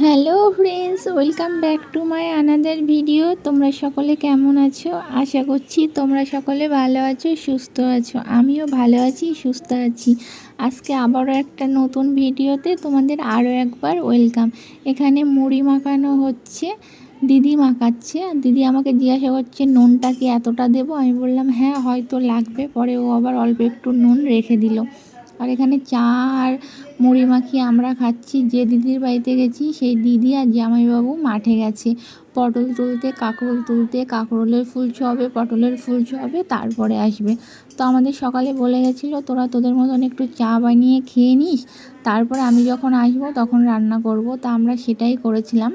Hello friends, welcome back to my another video. তোমরা সকলে কেমন আছো? আশা করছি তোমরা সকলে ভালো আছো, সুস্থ আছো। আমিও ভালো আছি, সুস্থ আছি। আজকে আবারও একটা নতুন ভিডিওতে তোমাদের আরও একবার ওয়েলকাম। এখানে মুড়ি মাখানো হচ্ছে, দিদি মাখাচ্ছে। দিদি আমাকে জিজ্ঞাসা করছে নুনটা কি এতটা দেবো। আমি বললাম হ্যাঁ হয়তো লাগবে। পরে ও আবার অল্প একটু নুন রেখে দিল। আর এখানে চা আর মুড়ি মাখিয়ে আমরা খাচ্ছি। যে দিদির বাড়িতে গেছি সেই দিদি আর জামাইবাবু মাঠে গেছে পটল তুলতে, কাঁকরোল তুলতে। কাঁকরোলের ফুল ছোঁয়াবে, পটলের ফুল ছোঁয়াবে, তারপরে আসবে। তো আমাদের সকালে বলে গেছিলো তোরা তোদের মতন একটু চা বানিয়ে খেয়ে নিস, তারপরে আমি যখন আসবো তখন রান্না করব। তা আমরা সেটাই করেছিলাম।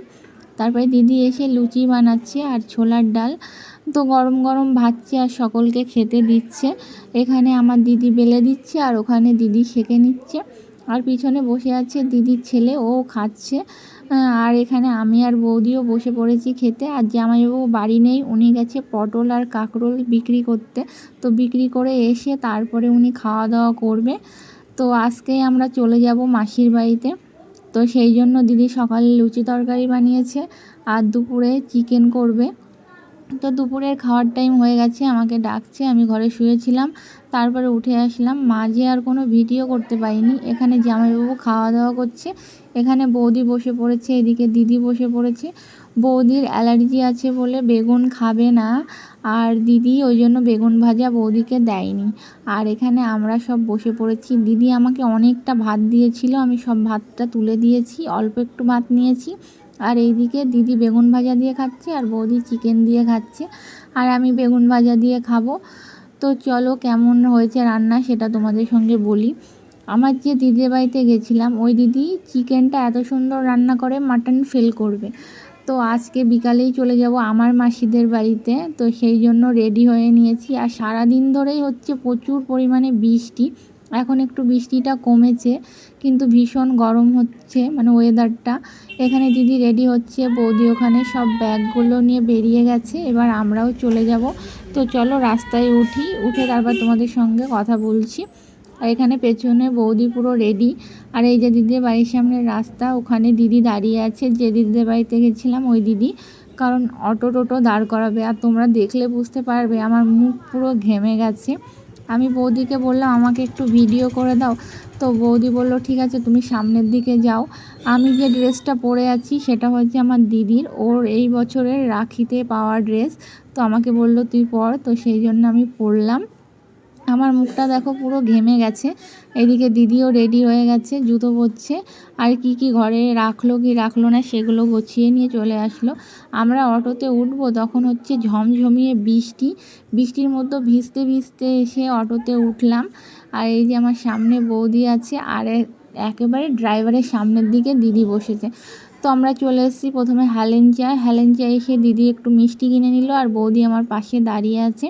তারপরে দিদি এসে লুচি বানাচ্ছে আর ছোলার ডাল। তো গরম গরম ভাজছে আর সকলকে খেতে দিচ্ছে। এখানে আমার দিদি বেলে দিচ্ছে আর ওখানে দিদি সেঁকে নিচ্ছে। আর পিছনে বসে আছে দিদির ছেলে, ও খাচ্ছে। আর এখানে আমি আর বৌদিও বসে পড়েছি খেতে। আর জামাইবাবু বাড়ি নেই, উনি গেছে পটল আর কাঁকরোল বিক্রি করতে। তো বিক্রি করে এসে তারপরে উনি খাওয়া দাওয়া করবে। তো আজকেই আমরা চলে যাব মাসির বাড়িতে। তো সেই জন্য দিদি সকালে লুচি তরকারি বানিয়েছে আর দুপুরে চিকেন করবে। তো দুপুরের খাওয়ার টাইম হয়ে গেছে, আমাকে ডাকছে। আমি ঘরে শুয়েছিলাম, তারপরে উঠে আসলাম। মাঝে আর কোনো ভিডিও করতে পারিনি। এখানে জামাইবাবু খাওয়া দাওয়া করছে, এখানে বৌদি বসে পড়েছে, এদিকে দিদি বসে পড়েছে। বৌদির অ্যালার্জি আছে বলে বেগুন খাবে না, আর দিদি ওই জন্য বেগুন ভাজা বৌদিকে দেয়নি। আর এখানে আমরা সব বসে পড়েছি। দিদি আমাকে অনেকটা ভাত দিয়েছিল, আমি সব ভাতটা তুলে দিয়েছি, অল্প একটু ভাত নিয়েছি। আর এইদিকে দিদি বেগুন ভাজা দিয়ে খাচ্ছে আর বৌদি চিকেন দিয়ে খাচ্ছে, আর আমি বেগুন ভাজা দিয়ে খাবো। তো চলো কেমন হয়েছে রান্না সেটা তোমাদের সঙ্গে বলি। আমার যে দিদির বাড়িতে গেছিলাম ওই দিদি চিকেনটা এত সুন্দর রান্না করে, মাটন ফেল করবে। তো আজকে বিকালেই চলে যাব আমার মাসিদের বাড়িতে। তো সেই জন্য রেডি হয়ে নিয়েছি। আর সারা দিন ধরেই হচ্ছে প্রচুর পরিমাণে বৃষ্টি। এখন একটু বৃষ্টিটা কমেছে, কিন্তু ভীষণ গরম হচ্ছে, মানে ওয়েদারটা। এখানে দিদি রেডি হচ্ছে, বৌদি ওখানে সব ব্যাগগুলো নিয়ে বেরিয়ে গেছে। এবার আমরাও চলে যাব। তো চলো রাস্তায় উঠি, উঠে তারপর তোমাদের সঙ্গে কথা বলছি। আর এখানে পেছনে বৌদি পুরো রেডি। আর এই যে দিদির বাড়ির সামনে রাস্তা, ওখানে দিদি দাঁড়িয়ে আছে, যে দিদিদের বাড়িতে গেছিলাম ওই দিদি। কারণ অটো টোটো দাঁড় করাবে। আর তোমরা দেখলে বুঝতে পারবে আমার মুখ পুরো ঘেমে গেছে। আমি বৌদিকে বললাম আমাকে একটু ভিডিও করে দাও। তো বৌদি বলল ঠিক আছে তুমি সামনের দিকে যাও। আমি যে ড্রেসটা পরে আছি সেটা হচ্ছে আমার দিদির, ওর এই বছরের রাখিতে পাওয়া ড্রেস। তো আমাকে বলল তুই পর, তো সেই জন্য আমি পরলাম। আমার মুখটা দেখো পুরো ঘেমে গেছে। এদিকে দিদিও রেডি হয়ে গেছে, জুতো পরছে। আর কি কি ঘরে রাখলো কি রাখলো না সেগুলো গুছিয়ে নিয়ে চলে আসলো। আমরা অটোতে উঠবো, তখন হচ্ছে ঝমঝমিয়ে বৃষ্টি। বৃষ্টির মধ্যে ভিজতে ভিজতে এসে অটোতে উঠলাম। আর এই যে আমার সামনে বৌদি আছে, আর একেবারে ড্রাইভারের সামনের দিকে দিদি বসেছে। তো আমরা চলে এসেছি প্রথমে হেলেঞ্চা এসে দিদি একটু মিষ্টি কিনে নিল, আর বৌদি আমার পাশে দাঁড়িয়ে আছে।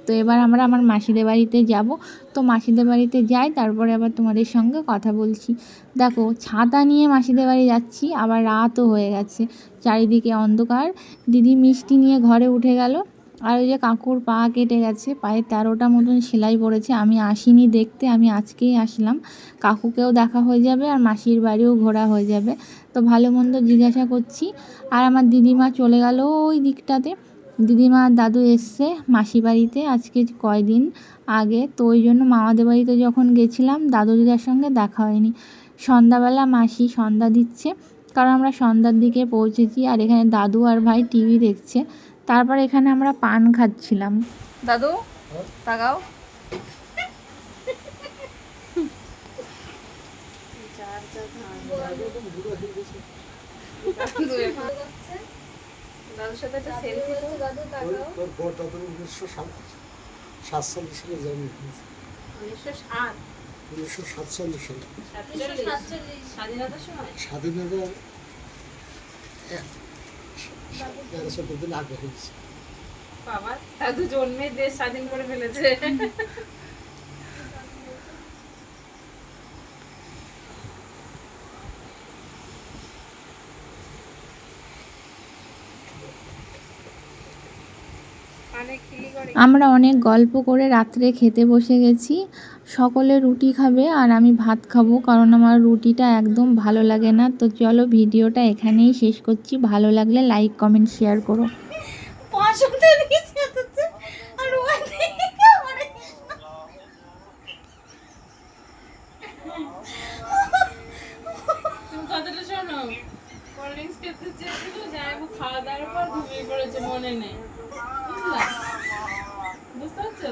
তো এবার আমরা আমার মাসিদের বাড়িতে যাব। তো মাসিদের বাড়িতে যাই, তারপরে আবার তোমাদের সঙ্গে কথা বলছি। দেখো ছাতা নিয়ে মাসিদের বাড়ি যাচ্ছি, আবার রাতও হয়ে গেছে, চারিদিকে অন্ধকার। দিদি মিষ্টি নিয়ে ঘরে উঠে গেল। আর ওই যে কাকুর পা কেটে গেছে, পায়ে 13টা মতন সেলাই পড়েছে। আমি আসিনি দেখতে, আমি আজকেই আসলাম। কাকুকেও দেখা হয়ে যাবে আর মাসির বাড়িও ঘোরা হয়ে যাবে। তো ভালো মন্দ জিজ্ঞাসা করছি। আর আমার দিদিমা চলে গেল ওই দিকটাতে। দিদিমা আর দাদু এসছে মাসি বাড়িতে আজকে কয়দিন আগে। তো ওই জন্য মামাদের বাড়িতে যখন গেছিলাম দাদু দিদার সঙ্গে দেখা হয়নি। সন্ধ্যাবেলা মাসি সন্ধ্যা দিচ্ছে, কারণ আমরা সন্ধ্যার দিকে পৌঁছেছি। আর এখানে দাদু আর ভাই টিভি দেখছে। তারপর এখানে আমরা পান খাচ্ছিলাম। দাদু তাকাও। দাদুর সাথে একটা সেলফি তো। দাদু তাকাও। তোর বড় দাদু 1947 সালে জন্ম হয়েছে। 1907 1947 সালে। 1947 স্বাধীনতার সময়। স্বাধীনতার 13-14 দিন আগে হয়েছে। বাবা দাদু জন্মে দেশ স্বাধীন করে ফেলেছে। আমরা অনেক গল্প করে রাত্রে খেতে বসে গেছি। সকলে রুটি খাবে আর আমি ভাত খাবো, কারণ আমার রুটিটা একদম ভালো লাগে না। তো চলো ভিডিওটা এখানেই শেষ করছি। ভালো লাগলে লাইক কমেন্ট শেয়ার করো। কথাটা শোনো, কোল্ড ড্রিঙ্কস খেতে চেয়েছিল, যাই হোক খাওয়া দাওয়ার পর ঘুমিয়ে পড়েছে, মনে নেই, বুঝলা? বুঝতে পারছো?